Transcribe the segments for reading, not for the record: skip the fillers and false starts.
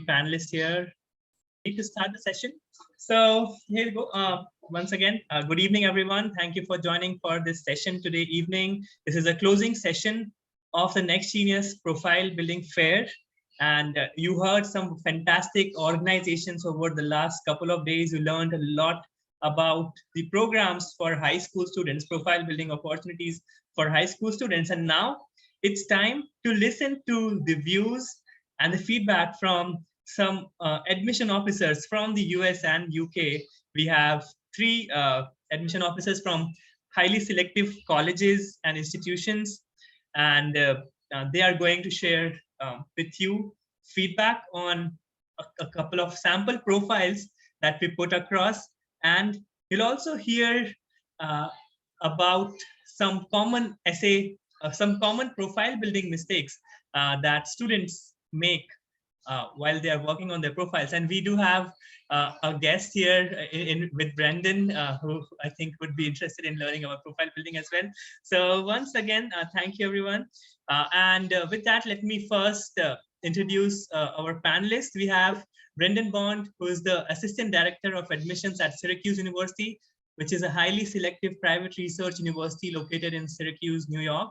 panelists here. Ready to start the session. So here we go. Once again, good evening, everyone. Thank you for joining for this session today evening. This is a closing session of the Next Genius Profile Building Fair. And you heard some fantastic organizations over the last couple of days. You learned a lot about the programs for high school students, profile building opportunities for high school students. And now it's time to listen to the views and the feedback from some admission officers from the US and UK. We have three admission officers from highly selective colleges and institutions, and they are going to share with you feedback on a couple of sample profiles that we put across. And you'll also hear about some common some common profile building mistakes that students make while they are working on their profiles. And we do have a guest here with Brendan, who I think would be interested in learning about profile building as well. So once again, thank you, everyone. And with that, let me first introduce our panelists. We have Brendan Bond, who is the Assistant Director of Admissions at Syracuse University, which is a highly selective private research university located in Syracuse, New York.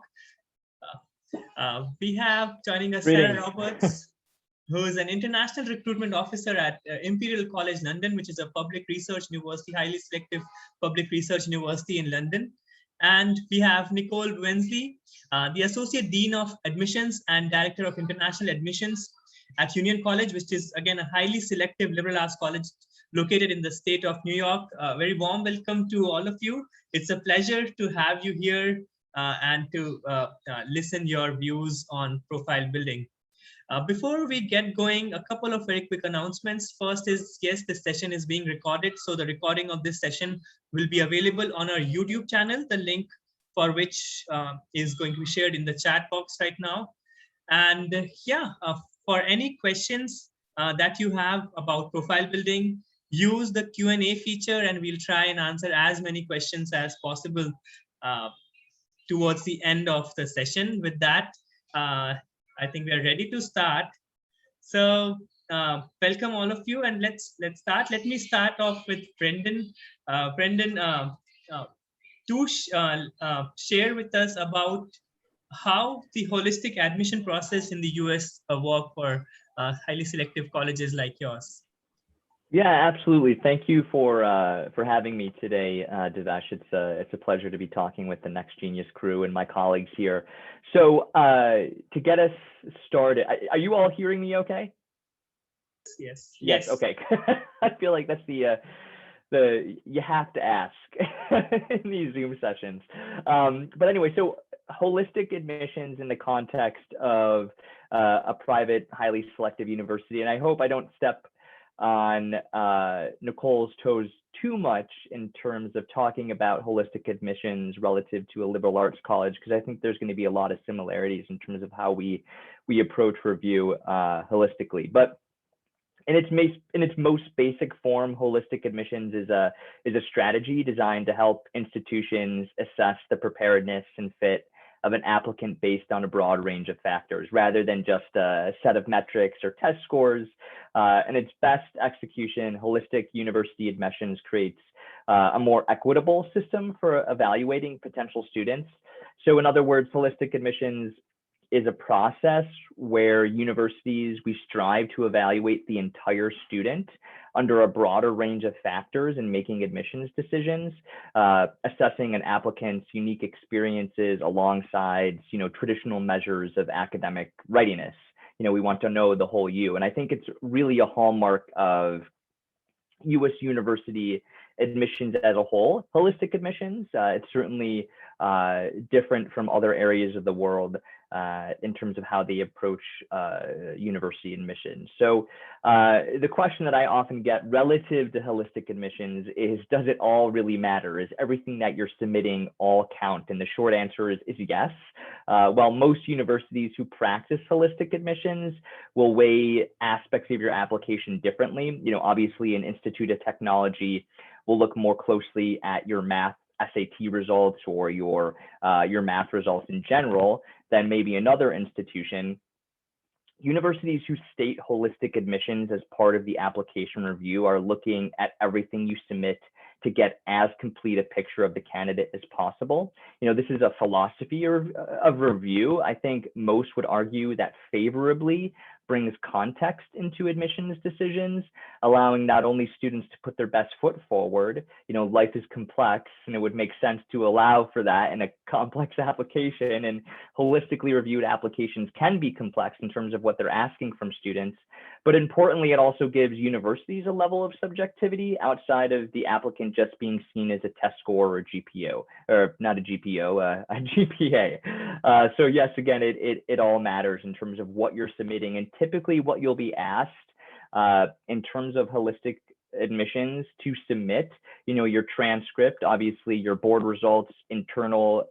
We have joining us Sara Roberts, who is an International Recruitment Officer at Imperial College London, which is a public research university, highly selective public research university in London. And we have Nicole Buenzli, the Associate Dean of Admissions and Director of International Admissions at Union College, which is, again, a highly selective liberal arts college located in the state of New York. Very warm welcome to all of you. It's a pleasure to have you here and to listen your views on profile building. Before we get going, a couple of very quick announcements. First is, yes, this session is being recorded. So the recording of this session will be available on our YouTube channel, the link for which is going to be shared in the chat box right now. And for any questions that you have about profile building, use the Q&A feature and we'll try and answer as many questions as possible towards the end of the session. With that, I think we are ready to start. So welcome all of you, and let's start. Let me start off with Brendan. Brendan, share with us about how the holistic admission process in the US work for highly selective colleges like yours. Yeah, absolutely. Thank you for having me today, Devesh. It's a pleasure to be talking with the Next Genius crew and my colleagues here. So to get us started, are you all hearing me okay? Yes. Okay. I feel like that's the you have to ask in these Zoom sessions. But anyway, so holistic admissions in the context of a private, highly selective university, and I hope I don't step on Nicole's toes too much in terms of talking about holistic admissions relative to a liberal arts college, because I think there's going to be a lot of similarities in terms of how we approach review holistically. But in its most basic form, holistic admissions is a strategy designed to help institutions assess the preparedness and fit of an applicant based on a broad range of factors, rather than just a set of metrics or test scores. And its best execution, holistic university admissions creates a more equitable system for evaluating potential students. So in other words, holistic admissions is a process where universities, we strive to evaluate the entire student under a broader range of factors in making admissions decisions, assessing an applicant's unique experiences alongside, traditional measures of academic readiness. We want to know the whole you. And I think it's really a hallmark of US university admissions as a whole, holistic admissions. It's certainly different from other areas of the world in terms of how they approach university admissions. So the question that I often get relative to holistic admissions is, does it all really matter? Is everything that you're submitting all count? And the short answer is yes. While most universities who practice holistic admissions will weigh aspects of your application differently, obviously an Institute of Technology will look more closely at your math SAT results or your math results in general than maybe another institution. universities who state holistic admissions as part of the application review are looking at everything you submit to get as complete a picture of the candidate as possible. This is a philosophy of review. I think most would argue that favorably brings context into admissions decisions, allowing not only students to put their best foot forward. Life is complex, and it would make sense to allow for that in a complex application, and holistically reviewed applications can be complex in terms of what they're asking from students. But importantly, it also gives universities a level of subjectivity outside of the applicant just being seen as a test score or a GPO, or not a GPO, a GPA. So yes, again, it all matters in terms of what you're submitting, and typically what you'll be asked in terms of holistic admissions to submit, your transcript, obviously your board results, internal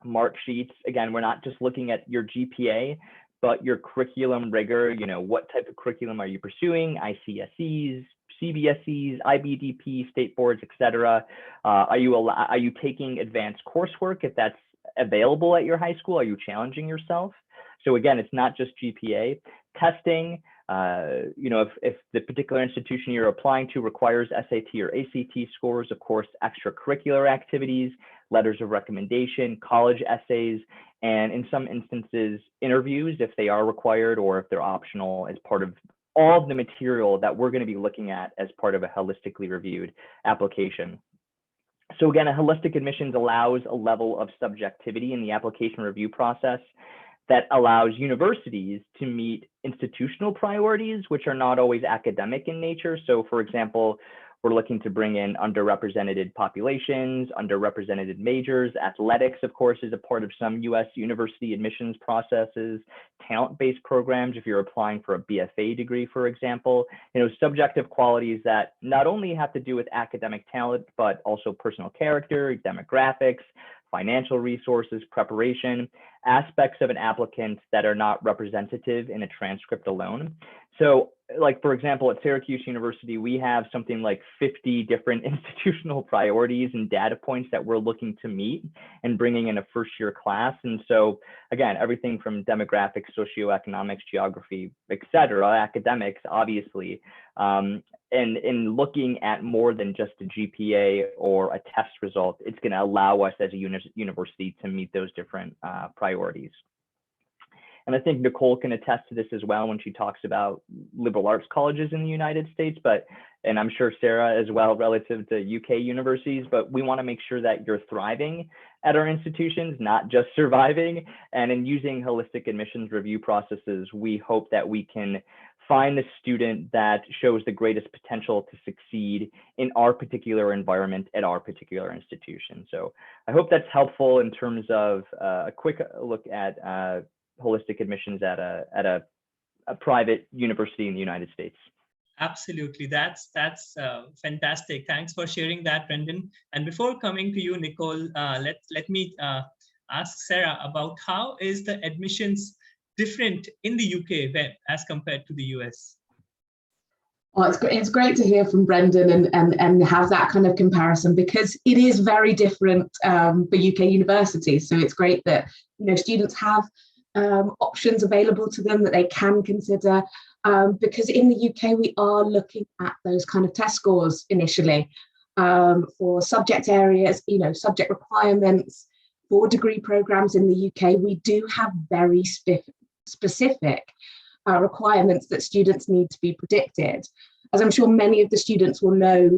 mark sheets. Again, we're not just looking at your GPA, but your curriculum rigor. What type of curriculum are you pursuing? ICSEs, CBSEs, IBDP, state boards, etc. Are you taking advanced coursework if that's available at your high school? Are you challenging yourself? So again, it's not just GPA. Testing, if the particular institution you're applying to requires SAT or ACT scores, of course, extracurricular activities, letters of recommendation, college essays, and in some instances, interviews if they are required or if they're optional as part of all of the material that we're going to be looking at as part of a holistically reviewed application. So again, a holistic admissions allows a level of subjectivity in the application review process that allows universities to meet institutional priorities, which are not always academic in nature. So for example, we're looking to bring in underrepresented populations, underrepresented majors. Athletics, of course, is a part of some US university admissions processes, talent-based programs, if you're applying for a BFA degree, for example, subjective qualities that not only have to do with academic talent, but also personal character, demographics, financial resources, preparation, aspects of an applicant that are not representative in a transcript alone. So like, for example, at Syracuse University, we have something like 50 different institutional priorities and data points that we're looking to meet and bringing in a first-year class. And so again, everything from demographics, socioeconomics, geography, etc., academics, obviously, and in looking at more than just a GPA or a test result, it's going to allow us as a university to meet those different priorities. And I think Nicole can attest to this as well when she talks about liberal arts colleges in the United States, and I'm sure Sarah as well relative to UK universities, but we want to make sure that you're thriving at our institutions, not just surviving. And in using holistic admissions review processes, we hope that we can find the student that shows the greatest potential to succeed in our particular environment at our particular institution. So I hope that's helpful in terms of a quick look at holistic admissions at a private university in the United States. Absolutely, that's fantastic. Thanks for sharing that, Brendan. And before coming to you, Nicole, let me ask Sarah about how is the admissions different in the UK as compared to the US? Well, it's great to hear from Brendan and have that kind of comparison, because it is very different for UK universities. So it's great that students have options available to them that they can consider, because in the UK we are looking at those kind of test scores initially for subject areas, subject requirements. For degree programs in the UK, we do have very specific requirements that students need to be predicted. As I'm sure many of the students will know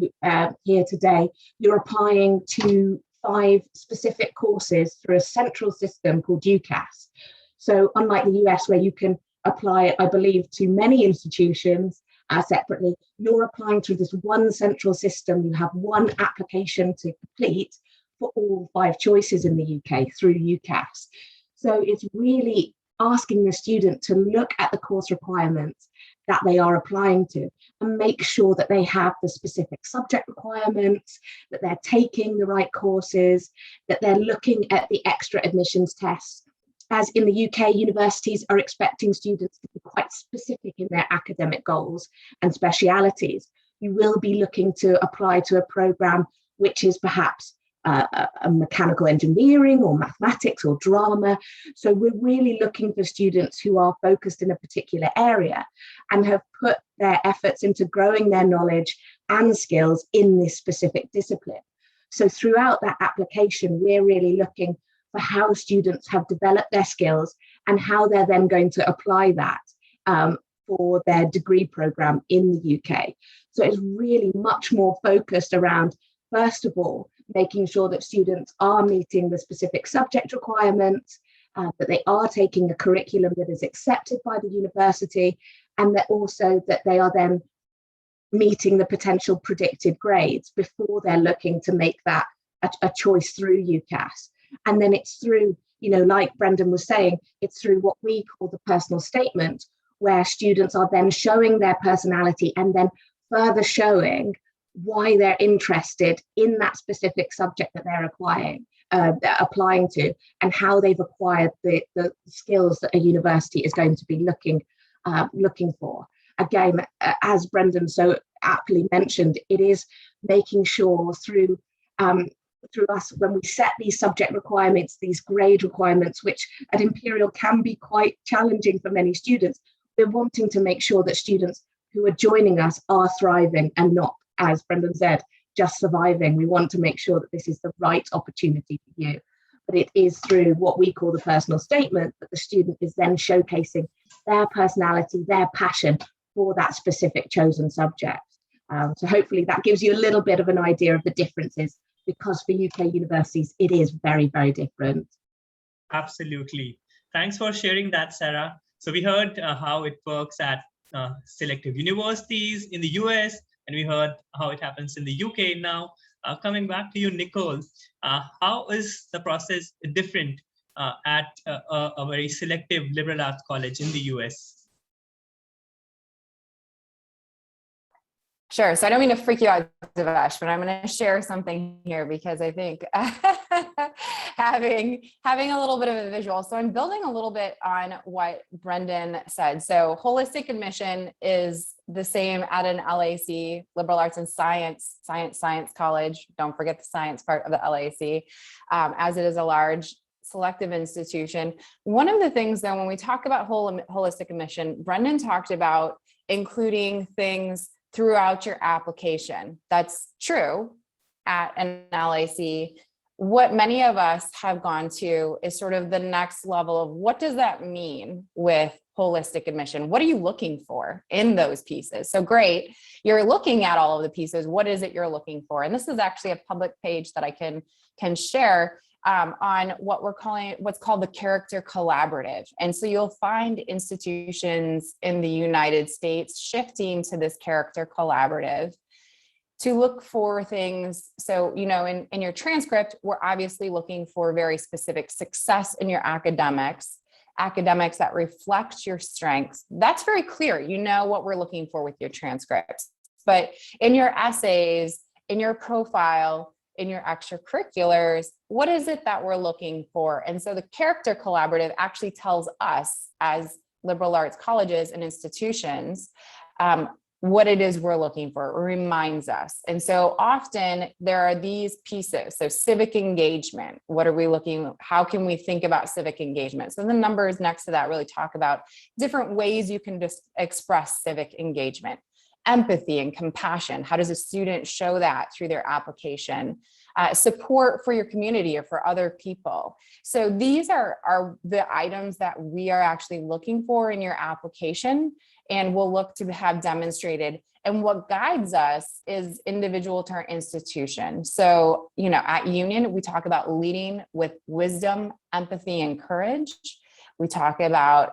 here today, you're applying to 5 specific courses through a central system called UCAS. So unlike the US, where you can apply, I believe, to many institutions separately, you're applying through this one central system. You have one application to complete for all 5 choices in the UK through UCAS. So it's really asking the student to look at the course requirements that they are applying to and make sure that they have the specific subject requirements, that they're taking the right courses, that they're looking at the extra admissions tests. As in the UK, universities are expecting students to be quite specific in their academic goals and specialities. You will be looking to apply to a program which is perhaps a mechanical engineering or mathematics or drama. So we're really looking for students who are focused in a particular area and have put their efforts into growing their knowledge and skills in this specific discipline. So throughout that application, we're really looking for how students have developed their skills and how they're then going to apply that for their degree program in the UK. So it's really much more focused around, first of all, making sure that students are meeting the specific subject requirements, that they are taking a curriculum that is accepted by the university, and that also that they are then meeting the potential predicted grades before they're looking to make that a choice through UCAS. And then it's through, like Brendan was saying, it's through what we call the personal statement, where students are then showing their personality and then further showing why they're interested in that specific subject that they're applying to, and how they've acquired the skills that a university is going to be looking for. Again, as Brendan so aptly mentioned, it is making sure through us, when we set these subject requirements, these grade requirements, which at Imperial can be quite challenging for many students, we're wanting to make sure that students who are joining us are thriving and not, as Brendan said, just surviving. We want to make sure that this is the right opportunity for you. But it is through what we call the personal statement that the student is then showcasing their personality, their passion for that specific chosen subject. So hopefully that gives you a little bit of an idea of the differences, because for UK universities, it is very, very different. Absolutely. Thanks for sharing that, Sarah. So we heard how it works at selective universities in the US, and we heard how it happens in the UK. Now, coming back to you, Nicole, how is the process different at a very selective liberal arts college in the US? Sure. So I don't mean to freak you out, Devesh, but I'm going to share something here because I think having a little bit of a visual. So I'm building a little bit on what Brendan said. So holistic admission is the same at an LAC, liberal arts and science college. Don't forget the science part of the LAC, as it is a large selective institution. One of the things, though, when we talk about holistic admission, Brendan talked about including things throughout your application. That's true at an LAC. What many of us have gone to is sort of the next level of what does that mean with holistic admission? What are you looking for in those pieces? So great, you're looking at all of the pieces. What is it you're looking for? And this is actually a public page that I can share on what's called the Character Collaborative. And so you'll find institutions in the United States shifting to this Character Collaborative to look for things. So, in your transcript, we're obviously looking for very specific success in your academics that reflect your strengths. That's very clear. You know what we're looking for with your transcripts. But in your essays, in your profile, in your extracurriculars, what is it that we're looking for? And so the Character Collaborative actually tells us as liberal arts colleges and institutions what it is we're looking for. It reminds us. And so often there are these pieces. So civic engagement, what are we looking, how can we think about civic engagement? So the numbers next to that really talk about different ways you can just express civic engagement. Empathy and compassion. How does a student show that through their application? Support for your community or for other people. So these are the items that we are actually looking for in your application, and we'll look to have demonstrated. And what guides us is individual to our institution. So, at Union, we talk about leading with wisdom, empathy, and courage. We talk about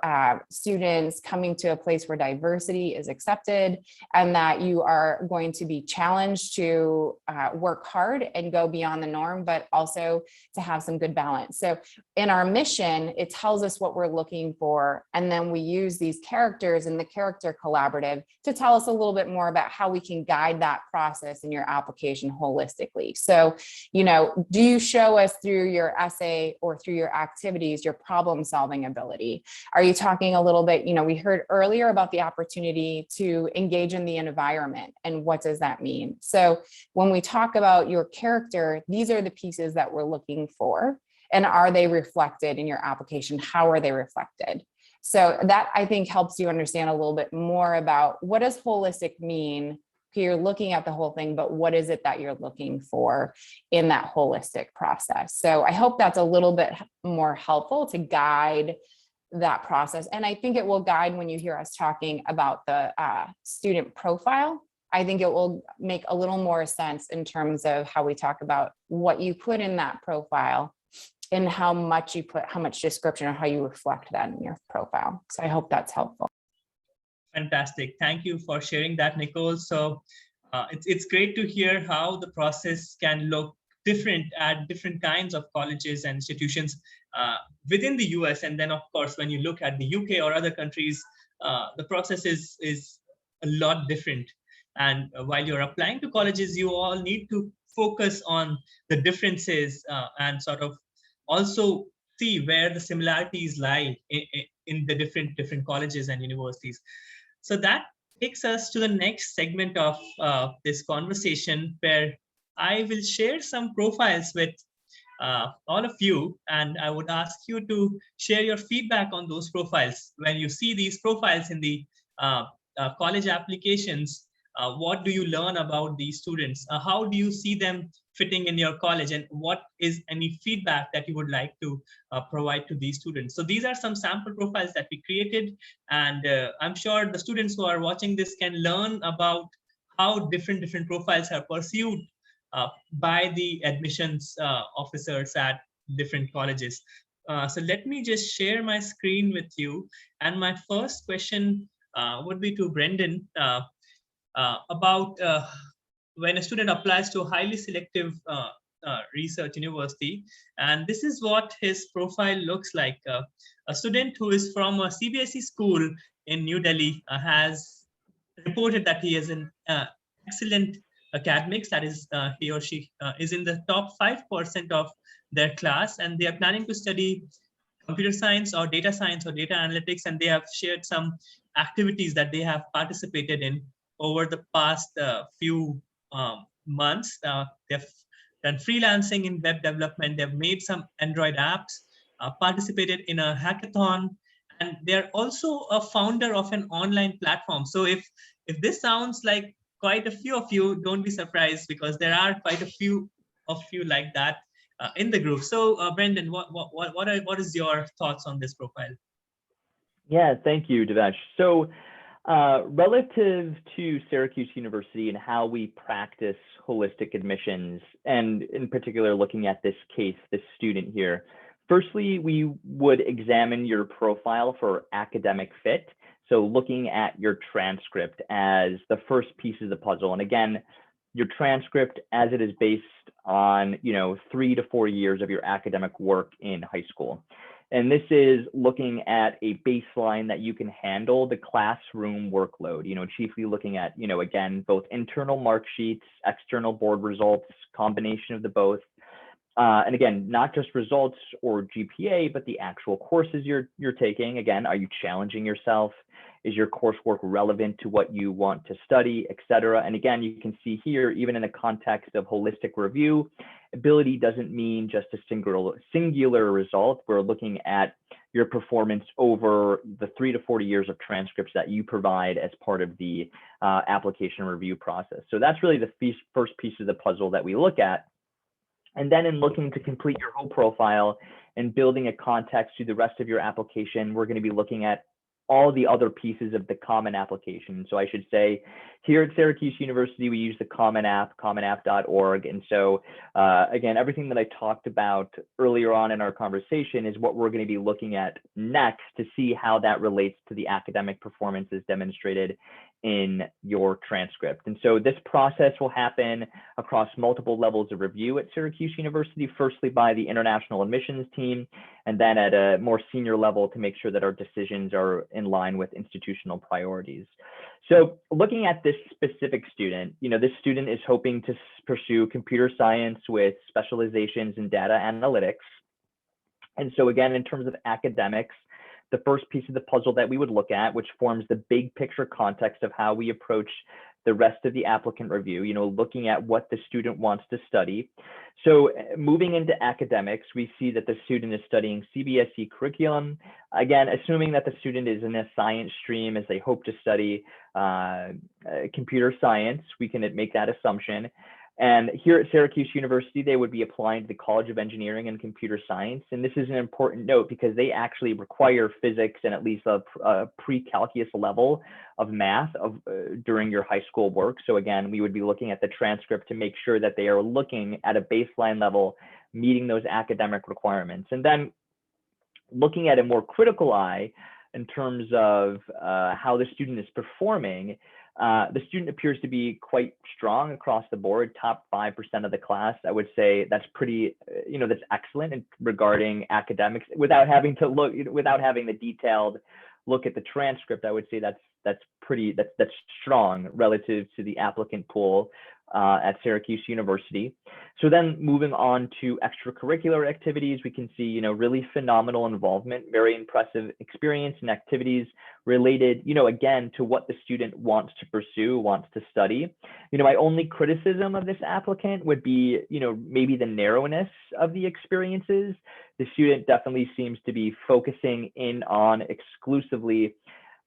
students coming to a place where diversity is accepted and that you are going to be challenged to work hard and go beyond the norm, but also to have some good balance. So in our mission, it tells us what we're looking for. And then we use these characters in the Character Collaborative to tell us a little bit more about how we can guide that process in your application holistically. So, do you show us through your essay or through your activities, your problem solving ability? accountability? Are you talking a little bit, we heard earlier about the opportunity to engage in the environment, and what does that mean? So when we talk about your character, these are the pieces that we're looking for. And are they reflected in your application? How are they reflected? So that, I think, helps you understand a little bit more about what does holistic mean. You're looking at the whole thing, but what is it that you're looking for in that holistic process? So I hope that's a little bit more helpful to guide that process. And I think it will guide when you hear us talking about the student profile. I think it will make a little more sense in terms of how we talk about what you put in that profile and how much you put, how much description, or how you reflect that in your profile. So I hope that's helpful. Fantastic. Thank you for sharing that, Nicole. So it's great to hear how the process can look different at different kinds of colleges and institutions within the US. And then, of course, when you look at the UK or other countries, the process is a lot different. And while you're applying to colleges, you all need to focus on the differences and sort of also see where the similarities lie in the different colleges and universities. So that takes us to the next segment of this conversation, where I will share some profiles with all of you, and I would ask you to share your feedback on those profiles. When you see these profiles in the college applications, what do you learn about these students? How do you see them fitting in your college, and what is any feedback that you would like to provide to these students? So these are some sample profiles that we created, and I'm sure the students who are watching this can learn about how different profiles are pursued by the admissions officers at different colleges. So let me just share my screen with you, and my first question would be to Brendan about when a student applies to a highly selective research university, and this is what his profile looks like. A student who is from a CBSE school in New Delhi has reported that he is an excellent academics, that is he or she is in the top 5% of their class, and they are planning to study computer science or data analytics, and they have shared some activities that they have participated in over the past few months. They've done freelancing in web development, they've made some Android apps, participated in a hackathon, and they're also a founder of an online platform. So if this sounds like quite a few of you, don't be surprised, because there are quite a few of you like that in the group. So Brendan, what is your thoughts on this profile? Yeah, thank you, Devesh. So relative to Syracuse University and how we practice holistic admissions, and in particular looking at this case, this student here, firstly, we would examine your profile for academic fit. So looking at your transcript as the first piece of the puzzle. And again, your transcript as it is based on 3 to 4 years of your academic work in high school. And this is looking at a baseline that you can handle the classroom workload, chiefly looking at, again, both internal mark sheets, external board results, combination of the both. And again, not just results or GPA, but the actual courses you're taking. Again, are you challenging yourself? Is your coursework relevant to what you want to study, et cetera? And again, you can see here, even in the context of holistic review, ability doesn't mean just a singular result. We're looking at your performance over the 3 to 4 years of transcripts that you provide as part of the application review process. So that's really the first piece of the puzzle that we look at. And then in looking to complete your whole profile and building a context to the rest of your application, we're going to be looking at all the other pieces of the Common Application. So I should say, here at Syracuse University, we use the Common App, commonapp.org. And so again, everything that I talked about earlier on in our conversation is what we're going to be looking at next to see how that relates to the academic performances demonstrated in your transcript. And so this process will happen across multiple levels of review at Syracuse University, firstly by the international admissions team, and then at a more senior level to make sure that our decisions are in line with institutional priorities. So looking at this specific student, this student is hoping to pursue computer science with specializations in data analytics. And so again, in terms of academics, the first piece of the puzzle that we would look at, which forms the big picture context of how we approach the rest of the applicant review, looking at what the student wants to study. So moving into academics, we see that the student is studying CBSE curriculum. Again, assuming that the student is in a science stream as they hope to study computer science, we can make that assumption. And here at Syracuse University, they would be applying to the College of Engineering and Computer Science. And this is an important note because they actually require physics and at least a pre-calculus level of math during your high school work. So again, we would be looking at the transcript to make sure that they are looking at a baseline level, meeting those academic requirements. And then looking at a more critical eye in terms of how the student is performing, the student appears to be quite strong across the board, top 5% of the class. I would say that's pretty, that's excellent regarding academics. Without having the detailed look at the transcript, I would say that's strong relative to the applicant pool at Syracuse University. So then moving on to extracurricular activities, we can see, really phenomenal involvement, very impressive experience and activities related, again, to what the student wants to pursue, wants to study. My only criticism of this applicant would be, maybe the narrowness of the experiences. The student definitely seems to be focusing in on exclusively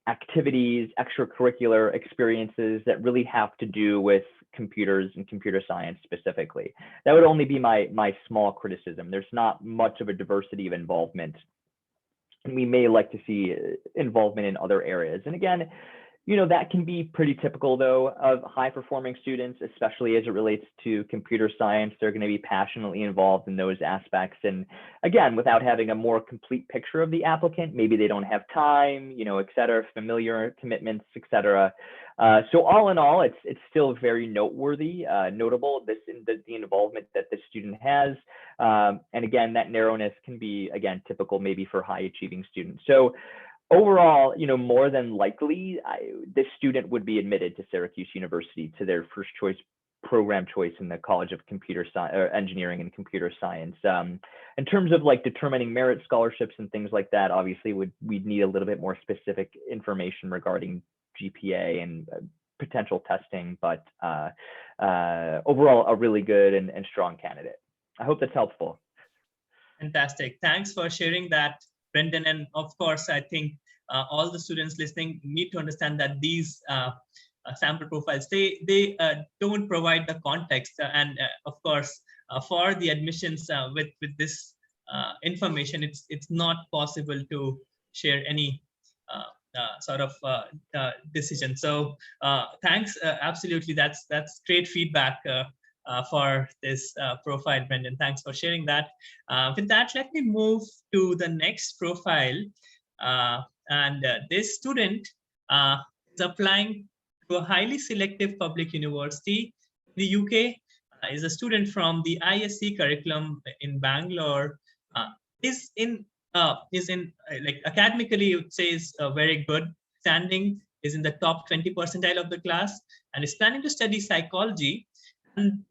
activities, extracurricular experiences that really have to do with computers and computer science specifically. That would only be my small criticism. There's not much of a diversity of involvement. And we may like to see involvement in other areas. And again, that can be pretty typical though of high performing students, especially as it relates to computer science. They're going to be passionately involved in those aspects. And again, without having a more complete picture of the applicant, maybe they don't have time, et cetera, familiar commitments, et cetera. So all in all, it's still very notable, the involvement that the student has. And again, that narrowness can be, again, typical maybe for high achieving students. So overall, more than likely, this student would be admitted to Syracuse University to their first choice program choice in the College of Computer Science or Engineering and Computer Science. In terms of determining merit scholarships and things like that, obviously we'd need a little bit more specific information regarding GPA and potential testing, but overall a really good and strong candidate. I hope that's helpful. Fantastic. Thanks for sharing that, Brendan. And of course, I think all the students listening need to understand that these sample profiles, they don't provide the context. And of course, for the admissions with this information, it's not possible to share any sort of decision. So thanks. Absolutely. That's great feedback for this profile, Brendan. Thanks for sharing that. With that, let me move to the next profile. And this student is applying to a highly selective public university in the UK. Is a student from the ISC curriculum in Bangalore. Is in academically, it says very good standing, is in the top 20 percentile of the class, and is planning to study psychology. And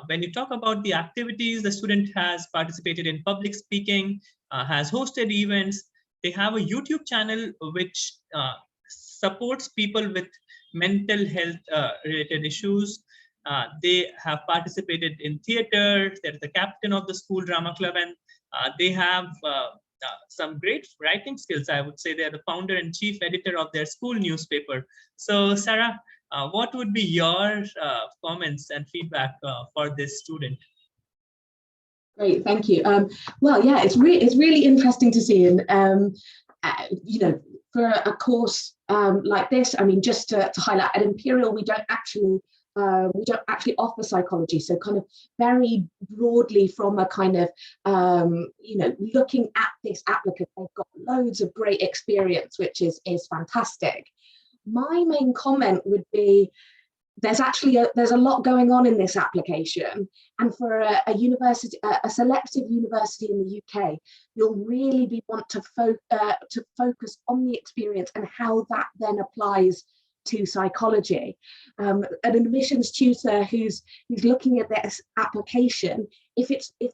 when you talk about the activities, the student has participated in public speaking, has hosted events. They have a YouTube channel which supports people with mental health related issues. They have participated in theater. They're the captain of the school drama club, and they have some great writing skills. I would say they're the founder and chief editor of their school newspaper. So, Sara, what would be your comments and feedback for this student? Great, thank you. Well, yeah, it's really interesting to see, and for a course like this, I mean, just to highlight, at Imperial we don't actually offer psychology, so kind of very broadly from a kind of looking at this applicant, they've got loads of great experience, which is fantastic. My main comment would be there's a lot going on in this application, and for a university, a selective university in the UK, you'll really want to focus on the experience and how that then applies to psychology. An admissions tutor who's looking at this application, if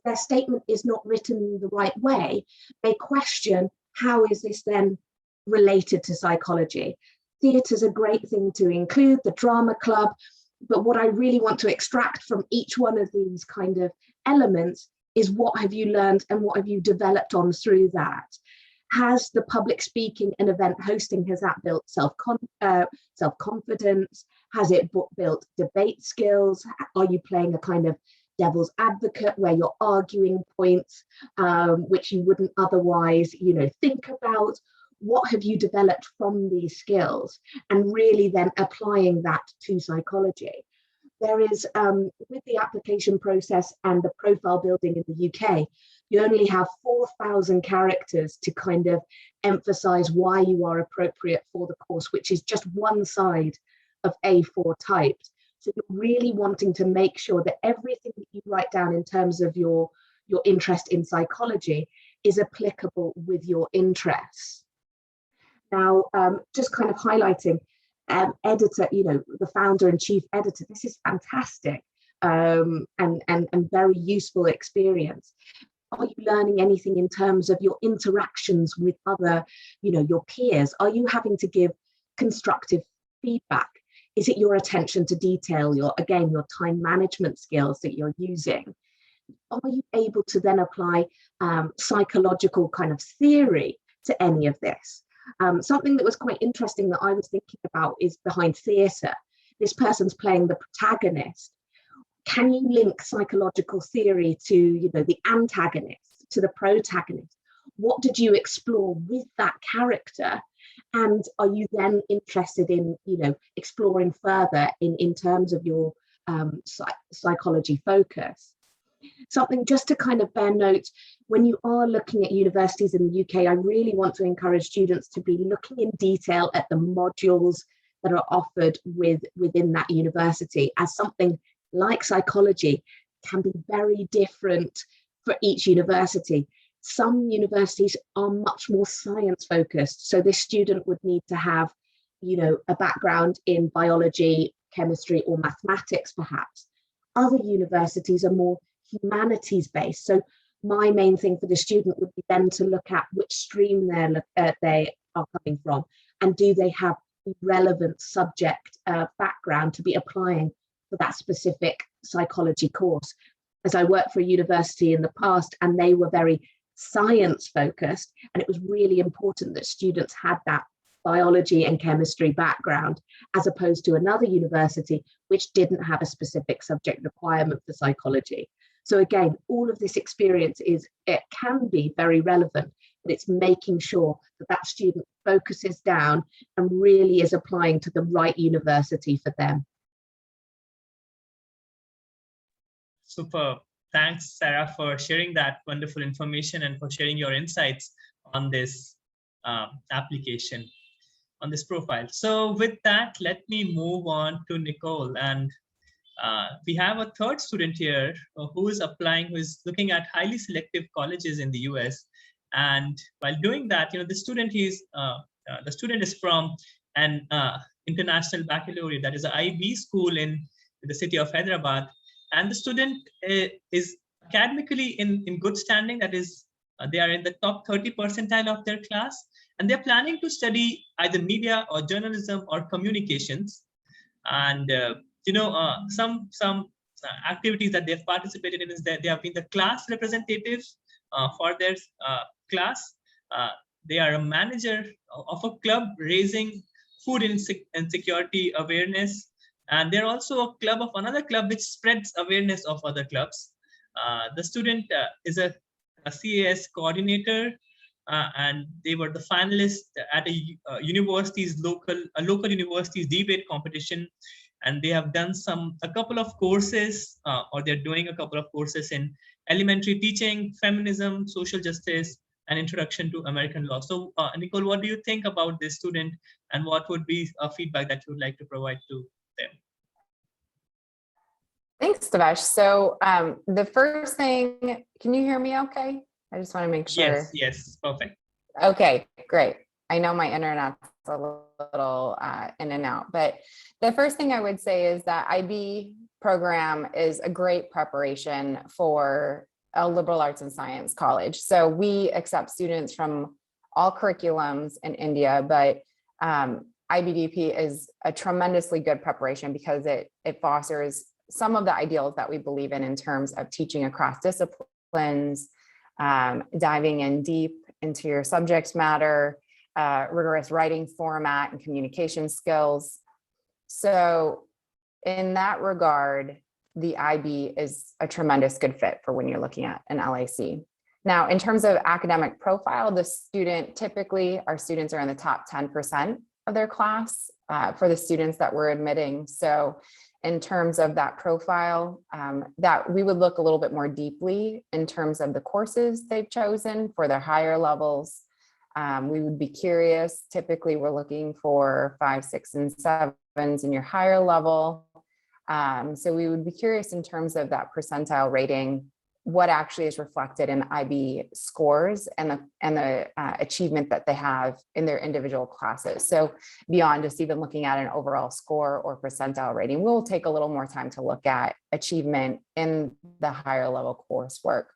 their statement is not written the right way, they question how is this then related to psychology? Theatre's a great thing to include, the drama club, but what I really want to extract from each one of these kind of elements is what have you learned and what have you developed on through that? Has the public speaking and event hosting, has that built self-confidence? Has it built debate skills? Are you playing a kind of devil's advocate where you're arguing points which you wouldn't otherwise, think about? What have you developed from these skills, and really then applying that to psychology? There is, with the application process and the profile building in the UK, you only have 4,000 characters to kind of emphasize why you are appropriate for the course, which is just one side of A4 typed. So you're really wanting to make sure that everything that you write down in terms of your interest in psychology is applicable with your interests. Now, just kind of highlighting editor, the founder and chief editor, this is fantastic and very useful experience. Are you learning anything in terms of your interactions with other, your peers? Are you having to give constructive feedback? Is it your attention to detail, your time management skills that you're using? Are you able to then apply psychological kind of theory to any of this? Something that was quite interesting that I was thinking about is behind theatre. This person's playing the protagonist. Can you link psychological theory to, the antagonist, to the protagonist? What did you explore with that character? And are you then interested in, exploring further in terms of your psychology focus? Something just to kind of bear note, when you are looking at universities in the UK, I really want to encourage students to be looking in detail at the modules that are offered within that university, as something like psychology can be very different for each university. Some universities are much more science focused, so this student would need to have, a background in biology, chemistry, or mathematics perhaps. Other universities are more humanities based. So my main thing for the student would be then to look at which stream they are coming from, and do they have the relevant subject background to be applying for that specific psychology course. As I worked for a university in the past and they were very science focused, and it was really important that students had that biology and chemistry background, as opposed to another university which didn't have a specific subject requirement for psychology. So again, all of this experience it can be very relevant, but it's making sure that student focuses down and really is applying to the right university for them. Superb. Thanks, Sarah, for sharing that wonderful information and for sharing your insights on this application, on this profile. So with that, let me move on to Nicole. And we have a third student here who is applying, who is looking at highly selective colleges in the US. And while doing that, the student is from an international baccalaureate, that is an IB school in the city of Hyderabad. And the student is academically in good standing, that is, they are in the top 30 percentile of their class, and they're planning to study either media or journalism or communications. And some activities that they've participated in is that they have been the class representatives for their class. They are a manager of a club raising food insecurity awareness. And they're also a club of another club which spreads awareness of other clubs. The student is a CAS coordinator, and they were the finalists at a local university's debate competition. And they have done a couple of courses, or they're doing a couple of courses in elementary teaching, feminism, social justice, and introduction to American law. So Nicole, what do you think about this student, and what would be a feedback that you would like to provide to them? Thanks, Devesh. So the first thing, can you hear me okay? I just want to make sure. Yes, perfect. Okay, great. I know my internet's a little in and out, but the first thing I would say is that IB program is a great preparation for a liberal arts and science college. So we accept students from all curriculums in India, but IBDP is a tremendously good preparation because it fosters some of the ideals that we believe in terms of teaching across disciplines, diving in deep into your subject matter, rigorous writing format and communication skills. So in that regard, the IB is a tremendous good fit for when you're looking at an LAC. Now, in terms of academic profile, the student, typically our students are in the top 10% of their class for the students that we're admitting. So in terms of that profile, that we would look a little bit more deeply in terms of the courses they've chosen for their higher levels. We would be curious. Typically, we're looking for 5, 6, and 7s in your higher level. So we would be curious in terms of that percentile rating, what actually is reflected in IB scores and the achievement that they have in their individual classes. So beyond just even looking at an overall score or percentile rating, we'll take a little more time to look at achievement in the higher level coursework.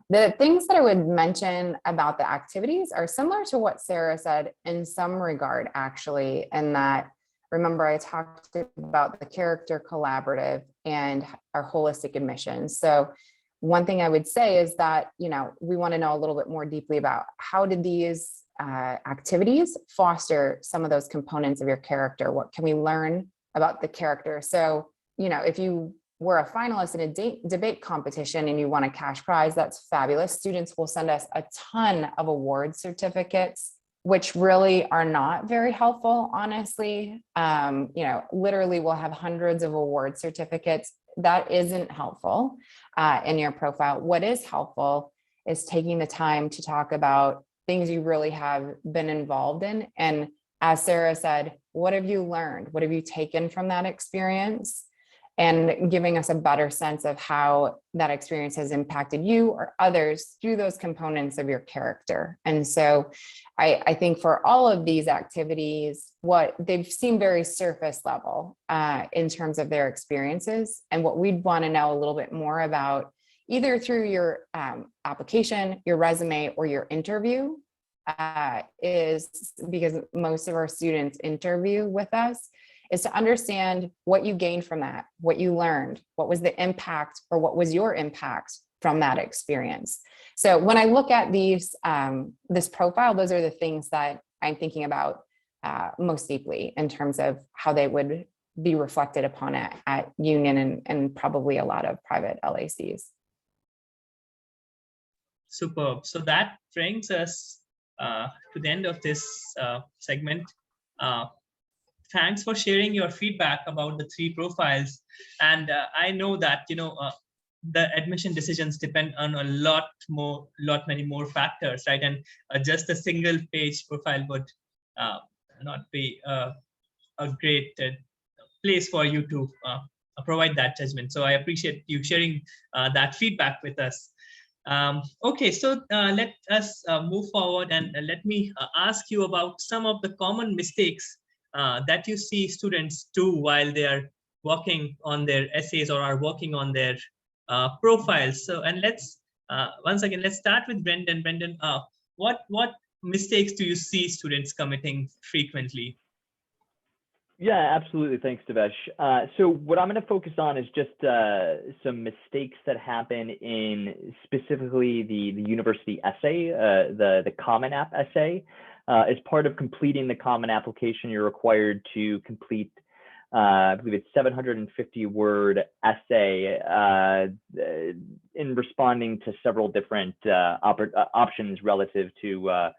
The things that I would mention about the activities are similar to what Sara said in some regard, actually, in that, remember, I talked about the character collaborative and our holistic admissions. So one thing I would say is that, we want to know a little bit more deeply about how did these activities foster some of those components of your character? What can we learn about the character? So, if you were a finalist in a debate competition and you won a cash prize, that's fabulous. Students will send us a ton of award certificates, which really are not very helpful, honestly. Literally we'll have hundreds of award certificates. That isn't helpful in your profile. What is helpful is taking the time to talk about things you really have been involved in. And as Sara said, what have you learned? What have you taken from that experience? And giving us a better sense of how that experience has impacted you or others through those components of your character. And so I think for all of these activities, what they've seem very surface level in terms of their experiences. And what we'd want to know a little bit more about, either through your application, your resume, or your interview, is because most of our students interview with us, is to understand what you gained from that, what you learned, what was the impact, or what was your impact from that experience. So when I look at these, this profile, those are the things that I'm thinking about most deeply in terms of how they would be reflected upon at Union and probably a lot of private LACs. Superb. So that brings us to the end of this segment. Thanks for sharing your feedback about the 3 profiles. And I know that, the admission decisions depend on a many more factors, right? And just a single page profile would not be a great place for you to provide that judgment. So I appreciate you sharing that feedback with us. Okay, so let us move forward, and let me ask you about some of the common mistakes that you see students do while they are working on their essays or are working on their profiles. So, and let's once again, let's start with Brendan. Brendan, what mistakes do you see students committing frequently? Yeah, absolutely. Thanks, Devesh. So what I'm going to focus on is just some mistakes that happen in specifically the university essay, the Common App essay. As part of completing the Common Application, you're required to complete, I believe it's 750-word essay in responding to several different options relative to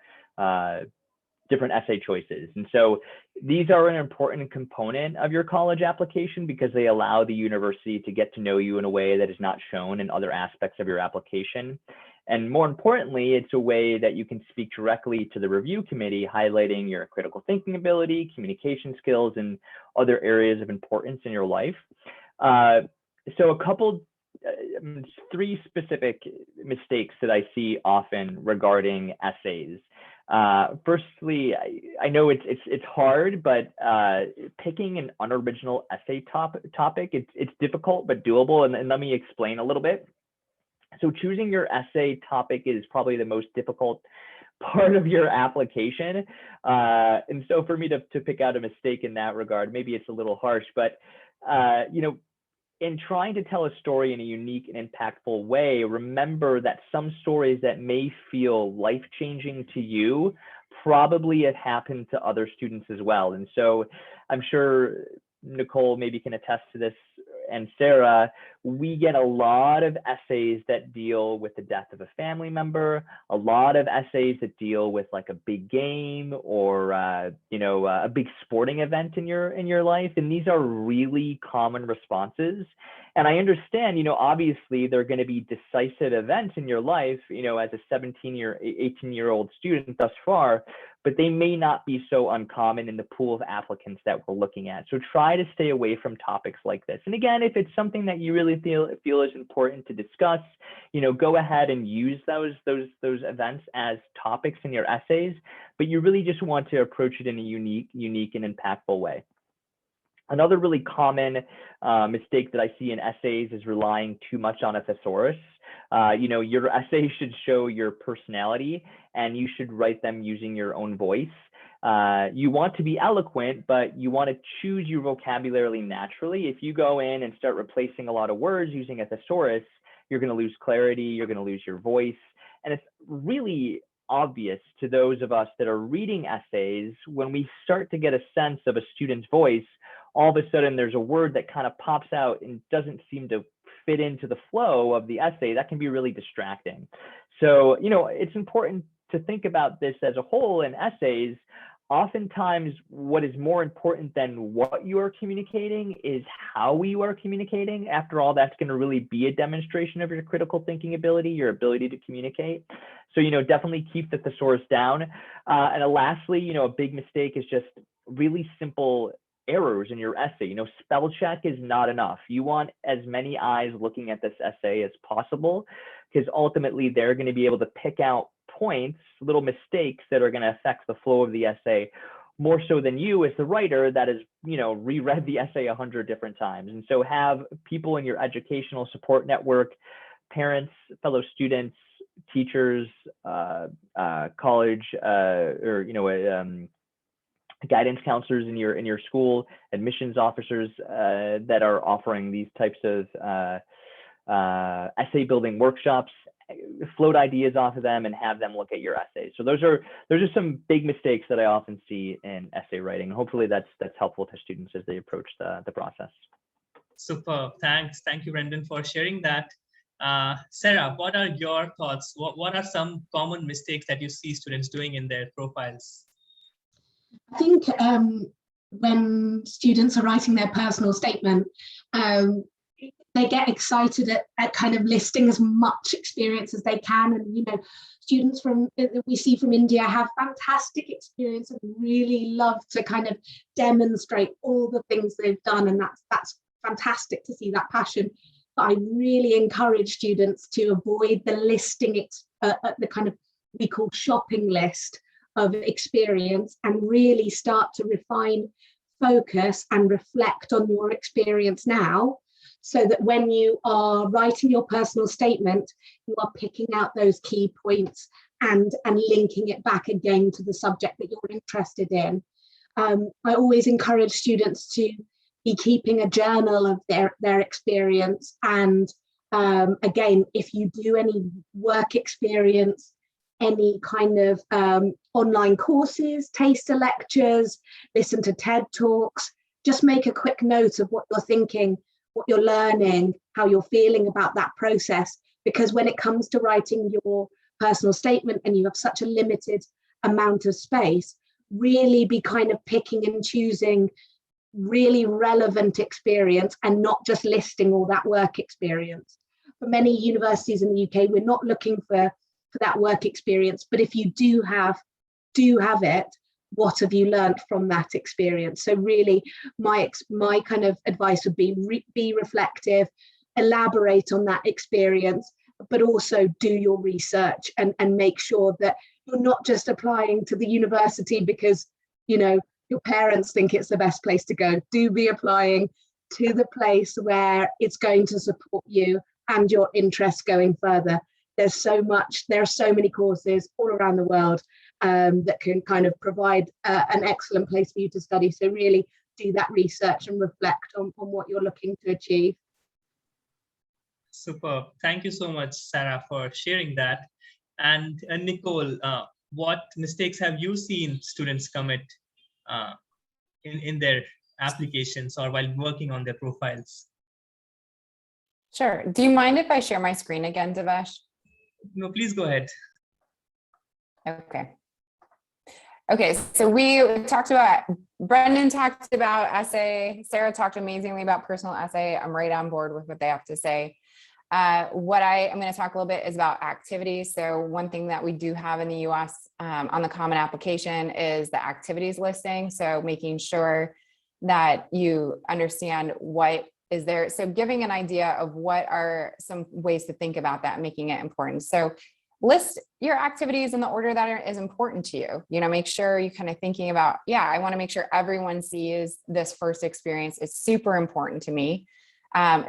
different essay choices. And so these are an important component of your college application because they allow the university to get to know you in a way that is not shown in other aspects of your application. And more importantly, it's a way that you can speak directly to the review committee, highlighting your critical thinking ability, communication skills, and other areas of importance in your life. So a couple, 3 specific mistakes that I see often regarding essays. Firstly, I know it's hard, but picking an unoriginal essay topic, it's difficult but doable. And let me explain a little bit. So choosing your essay topic is probably the most difficult part of your application. And so for me to pick out a mistake in that regard, maybe it's a little harsh, but you know, in trying to tell a story in a unique and impactful way, remember that some stories that may feel life-changing to you probably have happened to other students as well. And so I'm sure Nicole maybe can attest to this, and Sarah, we get a lot of essays that deal with the death of a family member, a lot of essays that deal with like a big game or you know, a big sporting event in your life, and these are really common responses. And I understand, you know, obviously there are going to be decisive events in your life, you know, as a 18-year-old student thus far, but they may not be so uncommon in the pool of applicants that we're looking at. So try to stay away from topics like this. And again, if it's something that you really feel is important to discuss, you know, go ahead and use those events as topics in your essays, but you really just want to approach it in a unique and impactful way. Another really common mistake that I see in essays is relying too much on a thesaurus. You know, your essay should show your personality, and you should write them using your own voice. You want to be eloquent, but you want to choose your vocabulary naturally. If you go in and start replacing a lot of words using a thesaurus, you're going to lose clarity, you're going to lose your voice. And it's really obvious to those of us that are reading essays when we start to get a sense of a student's voice. All of a sudden there's a word that kind of pops out and doesn't seem to fit into the flow of the essay. That can be really distracting. So, you know, it's important to think about this as a whole in essays. Oftentimes, what is more important than what you are communicating is how you are communicating. After all, that's going to really be a demonstration of your critical thinking ability, your ability to communicate. So, you know, definitely keep the thesaurus down. And lastly, you know, a big mistake is just really simple errors in your essay. You know, spell check is not enough. You want as many eyes looking at this essay as possible, because ultimately they're going to be able to pick out points, little mistakes that are going to affect the flow of the essay more so than you as the writer that has, you know, reread the essay 100 different times. And so have people in your educational support network, parents, fellow students, teachers, college, or, you know, guidance counselors in your school, admissions officers that are offering these types of essay building workshops. Float ideas off of them and have them look at your essays. So those are some big mistakes that I often see in essay writing. Hopefully that's helpful to students as they approach the process. Superb. Thanks. Thank you, Brendan, for sharing that. Sarah, what are your thoughts? What are some common mistakes that you see students doing in their profiles? I think when students are writing their personal statement, they get excited at kind of listing as much experience as they can. And, you know, students we see from India have fantastic experience and really love to kind of demonstrate all the things they've done. And that's fantastic to see that passion. But I really encourage students to avoid the listing, the kind of we call shopping list of experience, and really start to refine, focus and reflect on your experience now, so that when you are writing your personal statement, you are picking out those key points and linking it back again to the subject that you're interested in. I always encourage students to be keeping a journal of their experience. And again, if you do any work experience, any kind of online courses, taster lectures, listen to TED Talks, just make a quick note of what you're thinking, what you're learning, how you're feeling about that process. Because when it comes to writing your personal statement and you have such a limited amount of space, really be kind of picking and choosing really relevant experience and not just listing all that work experience. For many universities in the UK, we're not looking for that work experience, but if you do have it, what have you learned from that experience? So really my kind of advice would be be reflective, elaborate on that experience, but also do your research and make sure that you're not just applying to the university because, you know, your parents think it's the best place to go. Do be applying to the place where it's going to support you and your interests going further. there's so much, there are so many courses all around the world that can kind of provide an excellent place for you to study. So really do that research and reflect on what you're looking to achieve. Superb. Thank you so much, Sarah, for sharing that. And Nicole, what mistakes have you seen students commit in their applications or while working on their profiles? Sure. Do you mind if I share my screen again, Devesh? No, please go ahead. Okay. Okay, so we talked about, Brendan talked about essay, Sarah talked amazingly about personal essay. I'm right on board with what they have to say. What I'm going to talk a little bit is about activities. So one thing that we do have in the US on the Common Application is the activities listing. So making sure that you understand what is there. So giving an idea of what are some ways to think about that, making it important. So list your activities in the order that is important to you. You know, make sure you're kind of thinking about, yeah, I want to make sure everyone sees this first experience. It's super important to me.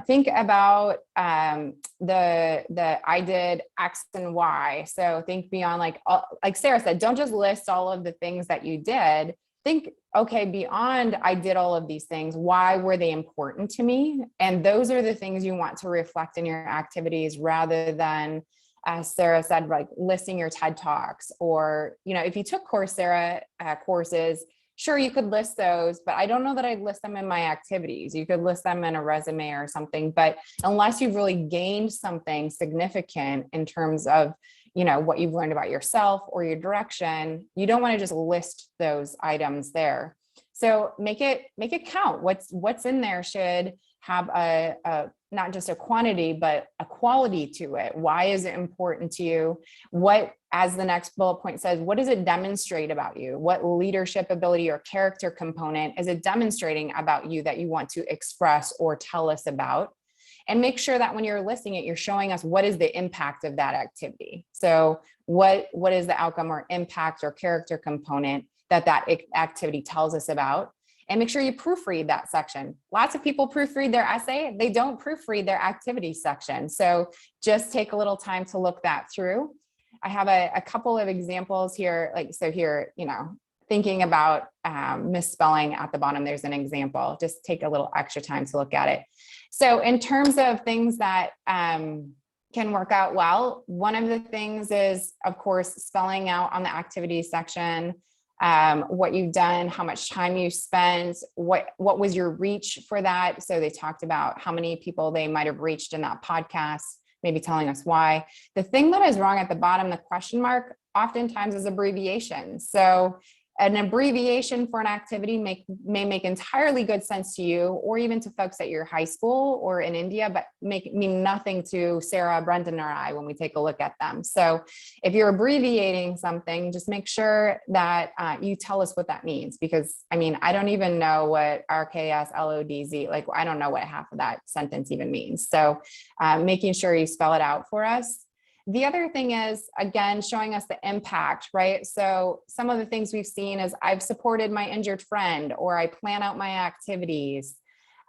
Think about the I did X and Y. So think beyond like Sarah said, don't just list all of the things that you did. Think, okay, beyond I did all of these things, why were they important to me? And those are the things you want to reflect in your activities rather than, as Sarah said, like listing your TED Talks or, you know, if you took Coursera courses, sure, you could list those, but I don't know that I'd list them in my activities. You could list them in a resume or something, but unless you've really gained something significant in terms of, you know, what you've learned about yourself or your direction, you don't want to just list those items there. So make it count. What's in there should have a not just a quantity, but a quality to it. Why is it important to you? What, as the next bullet point says, what does it demonstrate about you? What leadership ability or character component is it demonstrating about you that you want to express or tell us about? And make sure that when you're listing it, you're showing us what is the impact of that activity. So what is the outcome or impact or character component that activity tells us about? And make sure you proofread that section. Lots of people proofread their essay. They don't proofread their activity section. So just take a little time to look that through. I have a couple of examples here. Like, so here, you know, thinking about misspelling at the bottom, there's an example. Just take a little extra time to look at it. So in terms of things that can work out well, one of the things is, of course, spelling out on the activity section what you've done, how much time you spent, what was your reach for that. So they talked about how many people they might have reached in that podcast, maybe telling us why. The thing that is wrong at the bottom, the question mark, oftentimes is abbreviation. So an abbreviation for an activity may make entirely good sense to you, or even to folks at your high school or in India, but mean nothing to Sarah, Brendan, or I when we take a look at them. So if you're abbreviating something, just make sure that you tell us what that means, because I mean, I don't even know what RKS, LODZ, like I don't know what half of that sentence even means. So making sure you spell it out for us. The other thing is, again, showing us the impact, right? So some of the things we've seen is I've supported my injured friend, or I plan out my activities.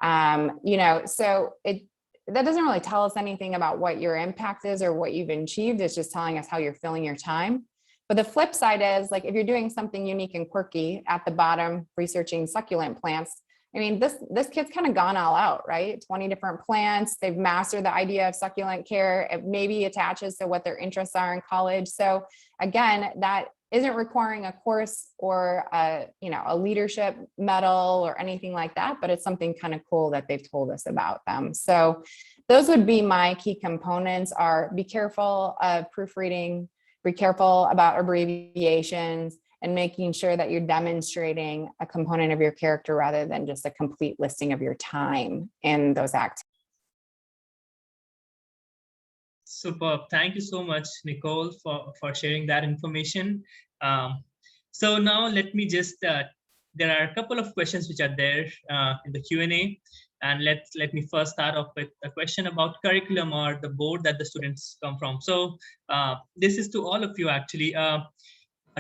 You know, so that doesn't really tell us anything about what your impact is or what you've achieved. It's just telling us how you're filling your time. But the flip side is, like, if you're doing something unique and quirky at the bottom, researching succulent plants, I mean, this kid's kind of gone all out, right? 20 different plants. They've mastered the idea of succulent care. It maybe attaches to what their interests are in college. So again, that isn't requiring a course or a leadership medal or anything like that, but it's something kind of cool that they've told us about them. So those would be my key components: are be careful of proofreading, be careful about abbreviations, and making sure that you're demonstrating a component of your character rather than just a complete listing of your time in those activities. Superb. Thank you so much, Nicole, for sharing that information. So now let me just, there are a couple of questions which are there in the Q&A. And let me first start off with a question about curriculum or the board that the students come from. So this is to all of you, actually.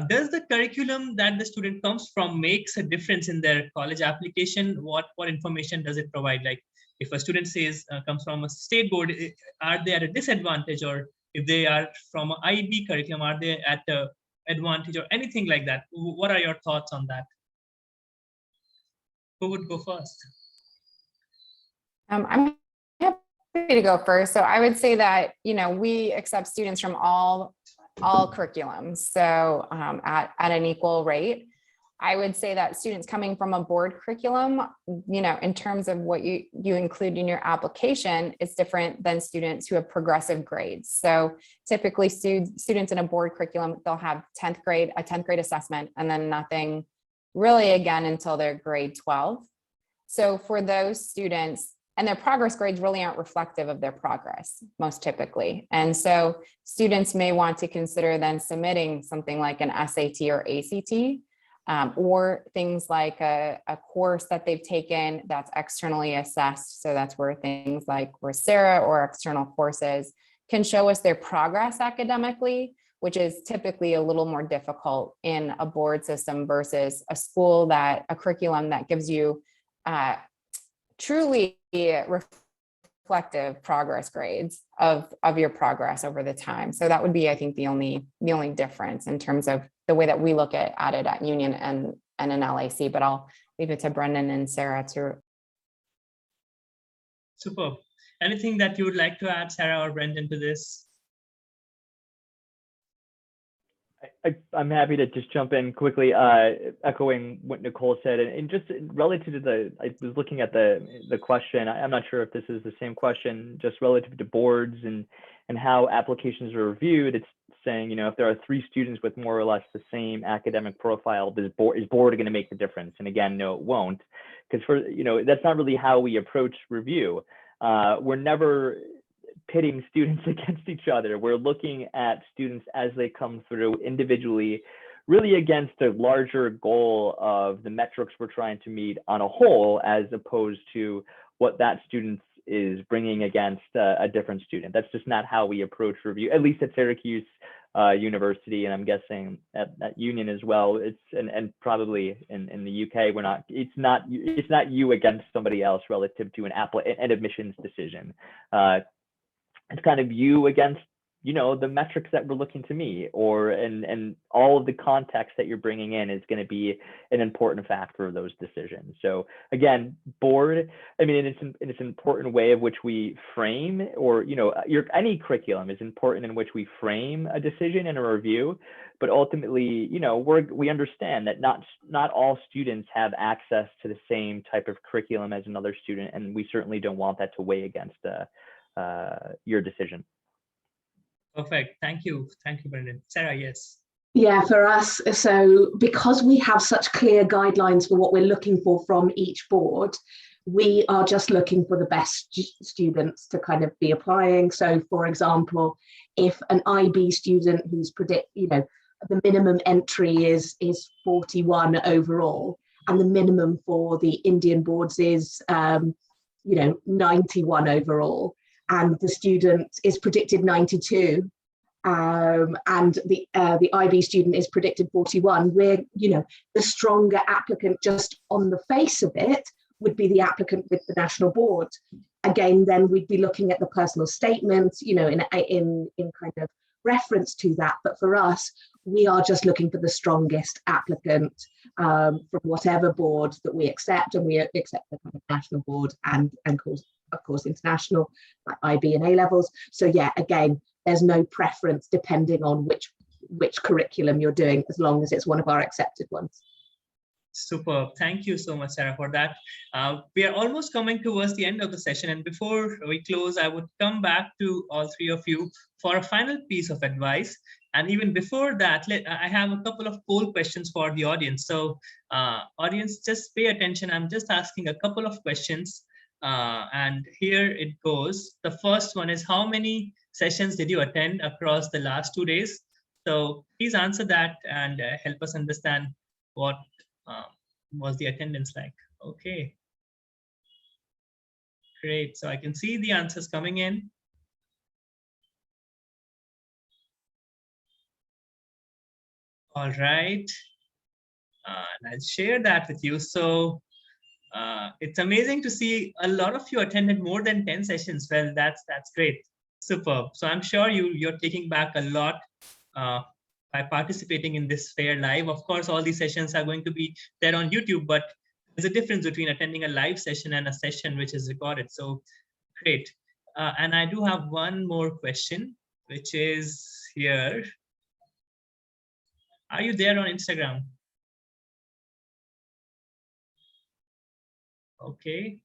Does the curriculum that the student comes from makes a difference in their college application? What information does it provide? Like, if a student says comes from a state board, are they at a disadvantage, or if they are from an IB curriculum, are they at a advantage or anything like that? What are your thoughts on that? Who would go first? I'm happy to go first. So I would say that, we accept students from all curriculums, so at an equal rate. I would say that students coming from a board curriculum, in terms of what you include in your application, is different than students who have progressive grades. So typically students in a board curriculum, they'll have a 10th grade assessment, and then nothing really again until their grade 12. So for those students, and their progress grades really aren't reflective of their progress most typically. And so students may want to consider then submitting something like an SAT or ACT, or things like a course that they've taken that's externally assessed. So that's where things like Coursera or external courses can show us their progress academically, which is typically a little more difficult in a board system versus a curriculum that gives you truly reflective progress grades of your progress over the time. So that would be, I think, the only difference in terms of the way that we look at it at Union and in LAC. But I'll leave it to Brendan and Sara to. Superb. Anything that you would like to add, Sara or Brendan, to this? I'm happy to just jump in quickly, echoing what Nicole said, and just relative to I was looking at the question. I'm not sure if this is the same question, just relative to boards and how applications are reviewed. It's saying, if there are 3 students with more or less the same academic profile, is board going to make the difference? And again, no, it won't, because that's not really how we approach review. We're never pitting students against each other. We're looking at students as they come through individually, really against a larger goal of the metrics we're trying to meet on a whole, as opposed to what that student is bringing against a different student. That's just not how we approach review, at least at Syracuse University, and I'm guessing at Union as well. It's and probably in the UK, it's not you against somebody else relative to an admissions decision. It's kind of you against, the metrics that we're looking to meet, and all of the context that you're bringing in is going to be an important factor of those decisions. So again, board, it's an important way of which we frame, or, any curriculum is important in which we frame a decision and a review. But ultimately, we understand that not all students have access to the same type of curriculum as another student, and we certainly don't want that to weigh against your decision. Perfect. Thank you, Brendan. Sara, yes. Yeah, for us, so because we have such clear guidelines for what we're looking for from each board, we are just looking for the best students to kind of be applying. So for example, if an IB student who's the minimum entry is 41 overall, and the minimum for the Indian boards is 91 overall, and the student is predicted 92, and the IB student is predicted 41, we're, the stronger applicant just on the face of it would be the applicant with the national board. Again, then we'd be looking at the personal statements, in kind of reference to that. But for us, we are just looking for the strongest applicant from whatever board that we accept, and we accept the kind of national board and of course international, like IB and A levels. So yeah, again, there's no preference depending on which curriculum you're doing, as long as it's one of our accepted ones. Superb. Thank you so much, Sara, for that. We are almost coming towards the end of the session, and before we close, I would come back to all 3 of you for a final piece of advice. And even before that, I have a couple of poll questions for the audience. So audience, just pay attention. I'm just asking a couple of questions. And here it goes. The first one is, how many sessions did you attend across the last 2 days? So please answer that and help us understand what was the attendance like. Okay. Great. So I can see the answers coming in. All right. And I'll share that with you. So it's amazing to see a lot of you attended more than 10 sessions. Well, that's great. Superb. So I'm sure you're taking back a lot by participating in this fair live. Of course, all these sessions are going to be there on YouTube, but there's a difference between attending a live session and a session which is recorded. So great. And I do have one more question, which is here. Are you there on Instagram? Okay.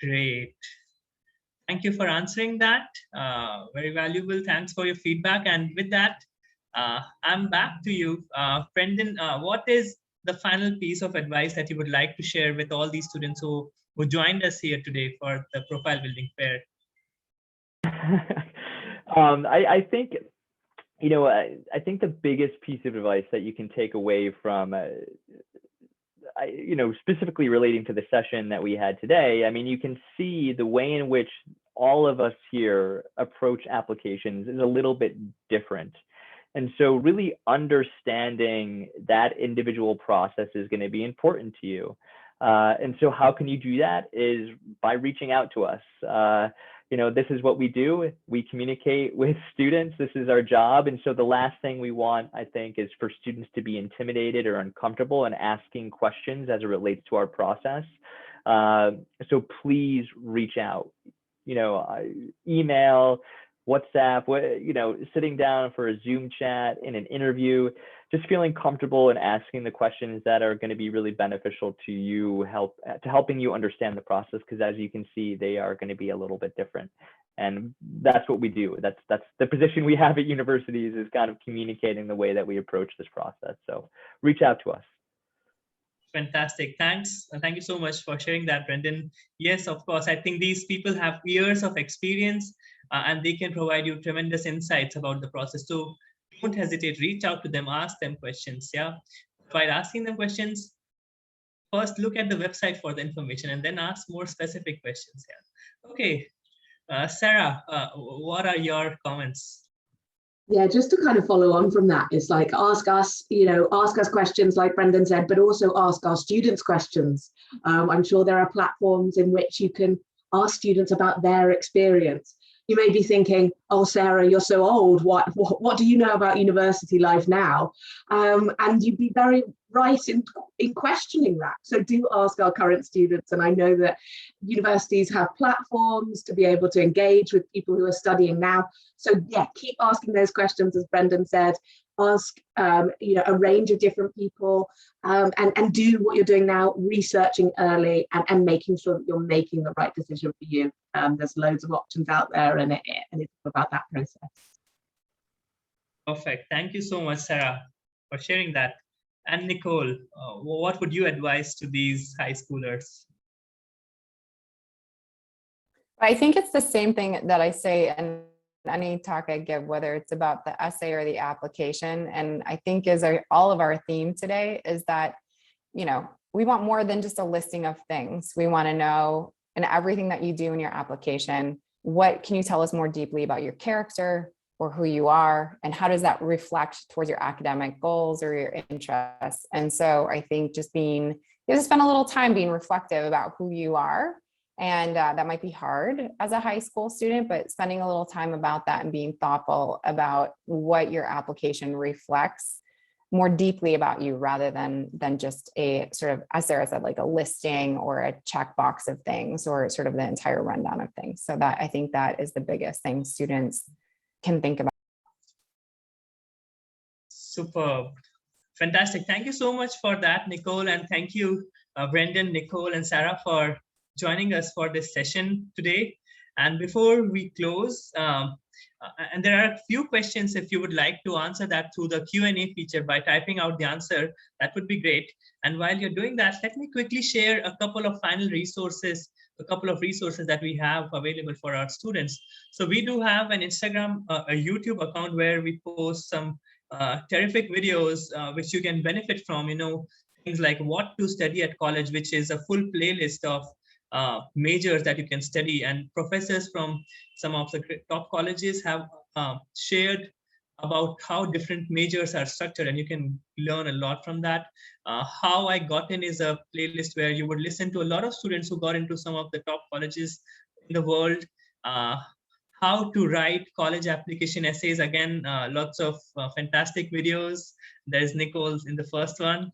Great. Thank you for answering that. Very valuable. Thanks for your feedback. And with that, I'm back to you. Brendan, what is the final piece of advice that you would like to share with all these students who joined us here today for the profile building fair? I think, I think the biggest piece of advice that you can take away from, specifically relating to the session that we had today, I mean, you can see the way in which all of us here approach applications is a little bit different. And so really understanding that individual process is going to be important to you. And so how can you do that is by reaching out to us. This is what we do. We communicate with students. This is our job. And so the last thing we want, I think, is for students to be intimidated or uncomfortable in asking questions as it relates to our process. So please reach out, email, WhatsApp, sitting down for a Zoom chat, in an interview, just feeling comfortable and asking the questions that are going to be really beneficial to you, helping you understand the process, because as you can see, they are going to be a little bit different. And that's what we do. That's the position we have at universities, is kind of communicating the way that we approach this process. So reach out to us. Fantastic. Thanks. Thank you so much for sharing that, Brendan. Yes, of course. I think these people have years of experience and they can provide you tremendous insights about the process. So don't hesitate, reach out to them, ask them questions. Yeah. While asking them questions, first look at the website for the information and then ask more specific questions. Yeah. Okay. Sara, what are your comments? Yeah, just to kind of follow on from that, it's like ask us questions like Brendan said, but also ask our students questions. I'm sure there are platforms in which you can ask students about their experience. You may be thinking, oh, Sara, you're so old. What do you know about university life now? And you'd be very right in questioning that. So do ask our current students. And I know that universities have platforms to be able to engage with people who are studying now. So yeah, keep asking those questions, as Brendan said. Ask a range of different people and do what you're doing now, researching early and making sure that you're making the right decision for you. There's loads of options out there and it's about that process. Perfect. Thank you so much, Sara, for sharing that. And Nicole, what would you advise to these high schoolers? I think it's the same thing that I say in any talk I give, whether it's about the essay or the application. And I think all of our theme today is that, we want more than just a listing of things. We want to know in everything that you do in your application, what can you tell us more deeply about your character or who you are, and how does that reflect towards your academic goals or your interests? And so I think just you have to spend a little time being reflective about who you are. And that might be hard as a high school student, but spending a little time about that and being thoughtful about what your application reflects more deeply about you, rather than just a sort of, as Sara said, like a listing or a checkbox of things, or sort of the entire rundown of things. So that, I think that is the biggest thing students can think about. Superb. Fantastic. Thank you so much for that, Nicole. And thank you, Brendan, Nicole, and Sara for joining us for this session today. And before we close, and there are a few questions, if you would like to answer that through the Q&A feature by typing out the answer, that would be great. And while you're doing that, let me quickly share a couple of final resources, that we have available for our students. So we do have an Instagram, a YouTube account where we post some terrific videos which you can benefit from, things like what to study at college, which is a full playlist of majors that you can study, and professors from some of the top colleges have shared about how different majors are structured, and you can learn a lot from that. How I Got In is a playlist where you would listen to a lot of students who got into some of the top colleges in the world. How to write college application essays. Again, lots of fantastic videos. There's Nicole's in the first one,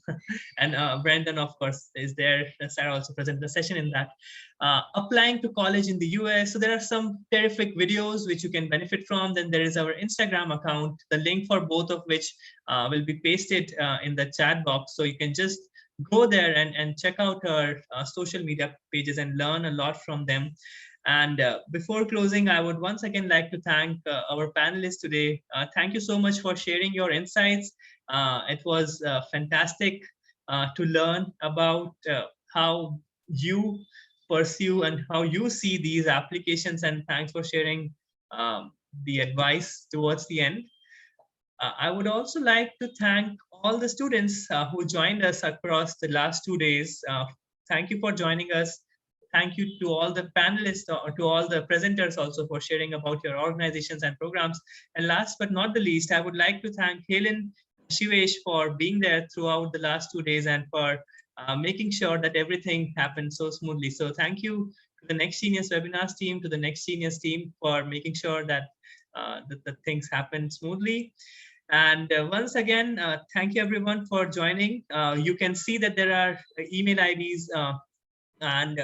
and Brendan, of course, is there. Sara also presented the session in that. Applying to college in the US. So there are some terrific videos which you can benefit from. Then there is our Instagram account, the link for both of which will be pasted in the chat box. So you can just go there and check out our social media pages and learn a lot from them. And before closing, I would once again like to thank our panelists today. Thank you so much for sharing your insights. It was fantastic to learn about how you pursue and how you see these applications. And thanks for sharing the advice towards the end. I would also like to thank all the students who joined us across the last 2 days. Thank you for joining us. Thank you to all the panelists, or to all the presenters also, for sharing about your organizations and programs. And last but not the least, I would like to thank Helen Shivesh for being there throughout the last 2 days and for making sure that everything happened so smoothly. So thank you to the Next Genius webinars team, to the Next Genius team for making sure that the things happen smoothly. And once again, thank you everyone for joining. You can see that there are email IDs and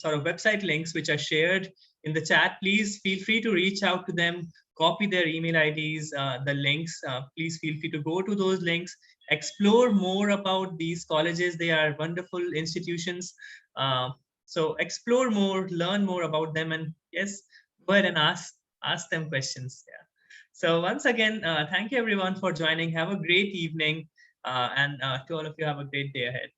sort of website links which are shared in the chat. Please feel free to reach out to them, copy their email IDs, the links. Please feel free to go to those links, explore more about these colleges. They are wonderful institutions. So explore more, learn more about them, and yes, go ahead and ask them questions. Yeah. So once again, thank you everyone for joining. Have a great evening, and to all of you, have a great day ahead.